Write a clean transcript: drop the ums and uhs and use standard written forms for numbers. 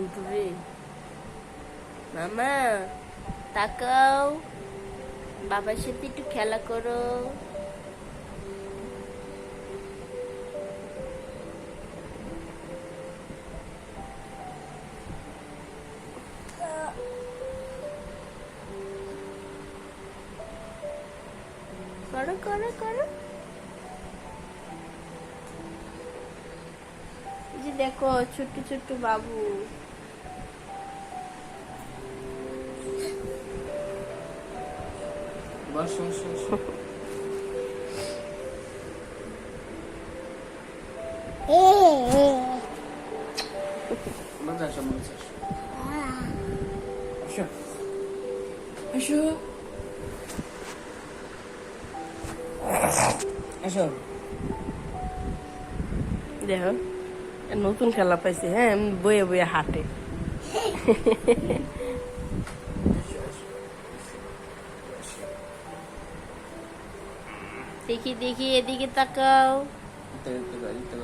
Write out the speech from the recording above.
মন্টু রে। মামা তাকাও, বাবার সাথে একটু খেলা করো। করো করো করো। এই যে দেখো ছোট্ট ছোট্ট বাবু। বস বস বস। মজা আসো মজা আসো। আসো আসো আসো। দেখো নতুন খেলা পাইছে, হ্যাঁ বয়ে বয়ে হাঁটে। দেখি দেখি এদিকে তাকাও। ইতে ইতে